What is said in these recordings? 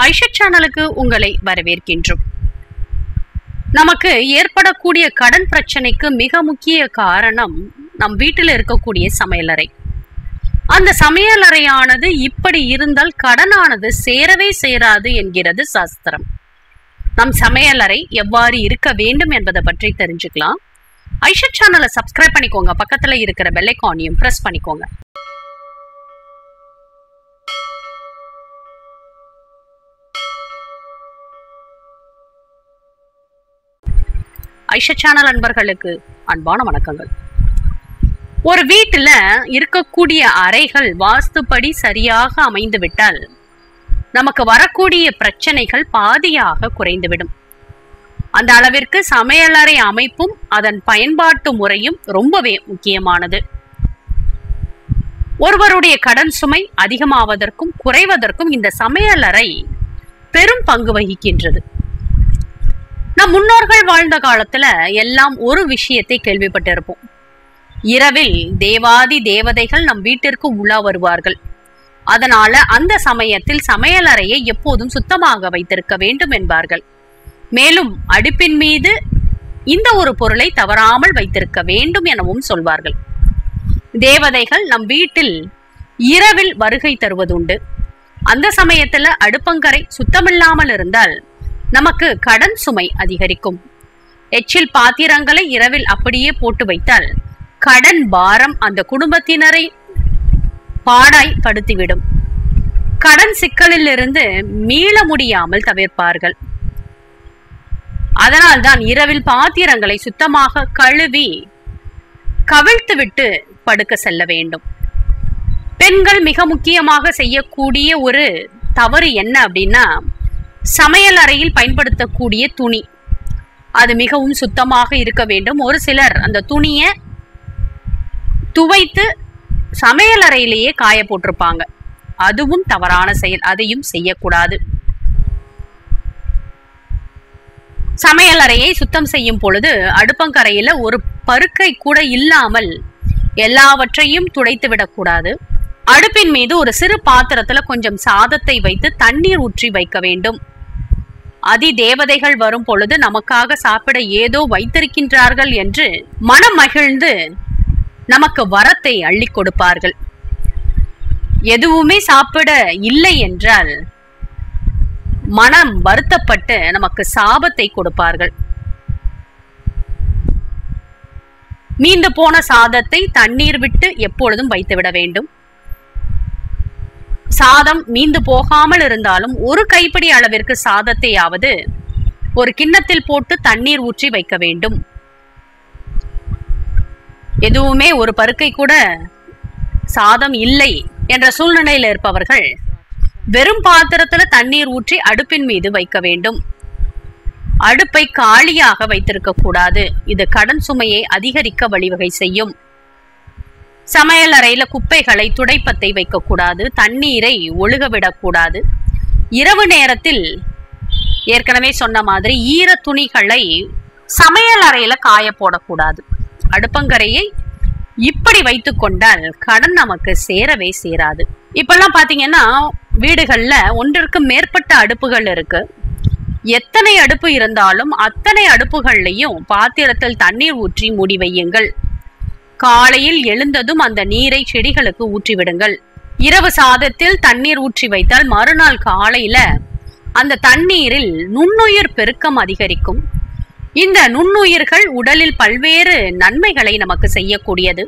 ஐஷா சேனலுக்கு உங்களை வரவேற்கின்றோம். நமக்கு ஏற்படக்கூடிய கடன் பிரச்சனைக்கு மிக முக்கிய காரணம் நம் வீட்டில் இருக்கக்கூடிய சமையலறை. அந்த சமையலறையானது இப்படி இருந்தால் கடனானது சேரவே சேராது என்கிறது சாஸ்திரம். நம் சமையலறை எவ்வாறு இருக்க வேண்டும் என்பதை பற்றி தெரிஞ்சுக்கலாம். ஐஷா சேனலை சப்ஸ்கிரைப் பண்ணிக்கோங்க, பக்கத்துல இருக்கிற பெல் ஐகானையும் பிரஸ் பண்ணிக்கோங்க. ஐஷா சேனல் அன்பர்களுக்கு அன்பான வணக்கங்கள். ஒரு வீட்டுல இருக்கக்கூடிய அறைகள் வாஸ்துப்படி சரியாக அமைந்து விட்டால் நமக்கு வரக்கூடிய பிரச்சனைகள் பாதியாக குறைந்துவிடும். அந்த அளவிற்கு சமையலறை அமைப்பும் அதன் பயன்பாட்டு முறையும் ரொம்பவே முக்கியமானது. ஒருவருடைய கடன் சுமை அதிகமாவதற்கும் குறைவதற்கும் இந்த சமையலறை பெரும் பங்கு வகிக்கின்றது. நம் முன்னோர்கள் வாழ்ந்த காலத்துல எல்லாம் ஒரு விஷயத்தை கேள்விப்பட்டிருப்போம். இரவில் தேவாதி தேவதைகள் நம் வீட்டிற்கு உலா வருவார்கள். அதனால அந்த சமயத்தில் சமையலறையை எப்போதும் சுத்தமாக வைத்திருக்க வேண்டும் என்பார்கள். மேலும் அடுப்பின் மீது இந்த ஒரு பொருளை தவறாமல் வைத்திருக்க வேண்டும் எனவும் சொல்வார்கள். தேவதைகள் நம் வீட்டில் இரவில் வருகை தருவதுண்டு. அந்த சமயத்துல அடுப்பங்கரை சுத்தமில்லாமல் இருந்தால் நமக்கு கடன் சுமை அதிகரிக்கும். எச்சில் பாத்திரங்களை இரவில் அப்படியே போட்டு வைத்தால் கடன் பாரம் அந்த குடும்பத்தினரை பாடாய் படுத்திவிடும். கடன் சிக்கலில் இருந்து மீள முடியாமல் தவிர்ப்பார்கள். அதனால்தான் இரவில் பாத்திரங்களை சுத்தமாக கழுவி கவிழ்த்து விட்டு படுக்க செல்ல வேண்டும். பெண்கள் மிக முக்கியமாக செய்யக்கூடிய ஒரு தவறு என்ன அப்படின்னா, சமையல் அறையில் பயன்படுத்தக்கூடிய துணி அது மிகவும் சுத்தமாக இருக்க வேண்டும். ஒரு சிலர் அந்த துணியை துவைத்து சமையல் அறையிலேயே காய போட்டிருப்பாங்க. அதுவும் தவறான செயல், அதையும் செய்யக்கூடாது. சமையல் அறையை சுத்தம் செய்யும் பொழுது அடுப்பங்கரையில ஒரு பருக்கை கூட இல்லாமல் எல்லாவற்றையும் துடைத்து விடக்கூடாது. அடுப்பின் மீது ஒரு சிறு பாத்திரத்துல கொஞ்சம் சாதத்தை வைத்து தண்ணீர் ஊற்றி வைக்க வேண்டும். அதி தேவதைகள் வரும் பொழுது நமக்காக சாப்பிட ஏதோ வைத்திருக்கின்றார்கள் என்று மனம் மகிழ்ந்து நமக்கு வரத்தை அள்ளி கொடுப்பார்கள். எதுவுமே சாப்பிட இல்லை என்றால் மனம் வருத்தப்பட்டு நமக்கு சாபத்தை கொடுப்பார்கள். மீந்து போன சாதத்தை தண்ணீர் விட்டு எப்பொழுதும் வைத்துவிட வேண்டும். சாதம் மீந்து போகாமல் இருந்தாலும் ஒரு கைப்பிடி அளவிற்கு சாதத்தையாவது ஒரு கிண்ணத்தில் போட்டு தண்ணீர் ஊற்றி வைக்க வேண்டும். எதுவுமே ஒரு பருக்கை கூட சாதம் இல்லை என்ற சூழ்நிலையில் இருப்பவர்கள் வெறும் பாத்திரத்துல தண்ணீர் ஊற்றி அடுப்பின் மீது வைக்க வேண்டும். அடுப்பை காலியாக வைத்திருக்க கூடாது. இது கடன் சுமையை அதிகரிக்க வழிவகை செய்யும். சமையல் அறையில குப்பைகளை துடைப்பத்தை வைக்கக்கூடாது. தண்ணீரை ஒழுக விடக்கூடாது. இரவு நேரத்தில் ஏற்கனவே சொன்ன மாதிரி ஈர துணிகளை சமையல் அறையில காய போடக்கூடாது. அடுப்பங்கரையை இப்படி வைத்து கொண்டால் கடன் நமக்கு சேரவே சேராது. இப்பெல்லாம் பாத்தீங்கன்னா வீடுகள்ல ஒன்றிற்கு மேற்பட்ட அடுப்புகள் இருக்கு. எத்தனை அடுப்பு இருந்தாலும் அத்தனை அடுப்புகள்லையும் பாத்திரத்தில் தண்ணீர் ஊற்றி மூடி வையுங்கள். காலையில் எழுந்ததும் அந்த நீரை செடிகளுக்கு ஊற்றிவிடுங்கள். இரவு சாதத்தில் தண்ணீர் ஊற்றி வைத்தால் மறுநாள் காலையில அந்த தண்ணீரில் நுண்ணுயிர் பெருக்கம் அதிகரிக்கும். இந்த நுண்ணுயிர்கள் உடலில் பல்வேறு நன்மைகளை நமக்கு செய்யக்கூடியது.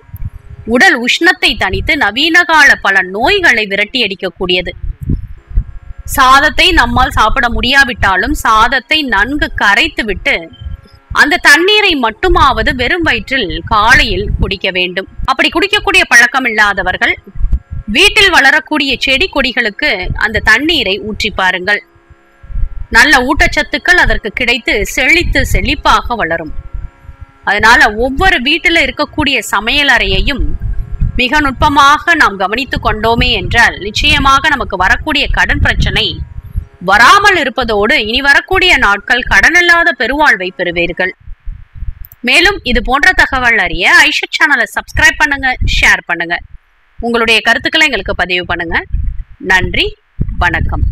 உடல் உஷ்ணத்தை தணித்து நவீன கால பல நோய்களை விரட்டி அடிக்கக்கூடியது. சாதத்தை நம்மால் சாப்பிட முடியாவிட்டாலும் சாதத்தை நன்கு கரைத்து விட்டு அந்த தண்ணீரை மட்டுமாவது வெறும் வயிற்றில் காலையில் குடிக்க வேண்டும். அப்படி குடிக்கக்கூடிய பழக்கம் இல்லாதவர்கள் வீட்டில் வளரக்கூடிய செடி கொடிகளுக்கு அந்த தண்ணீரை ஊற்றி பாருங்கள். நல்ல ஊட்டச்சத்துக்கள் அதற்கு கிடைத்து செழித்து செழிப்பாக வளரும். அதனால ஒவ்வொரு வீட்டில் இருக்கக்கூடிய சமையல் அறையையும் மிக நுட்பமாக நாம் கவனித்து கொண்டோமே என்றால் நிச்சயமாக நமக்கு வரக்கூடிய கடன் பிரச்சனை வராமல் இருப்பதோடு இனி வரக்கூடிய நாட்கள் கடனில்லாத பெருவாழ்வை பெறுவீர்கள். மேலும் இது போன்ற தகவல் அறிய ஐஷா சேனலை சப்ஸ்கிரைப் பண்ணுங்க, ஷேர் பண்ணுங்க. உங்களுடைய கருத்துக்களை எங்களுக்கு பதிவு பண்ணுங்க. நன்றி, வணக்கம்.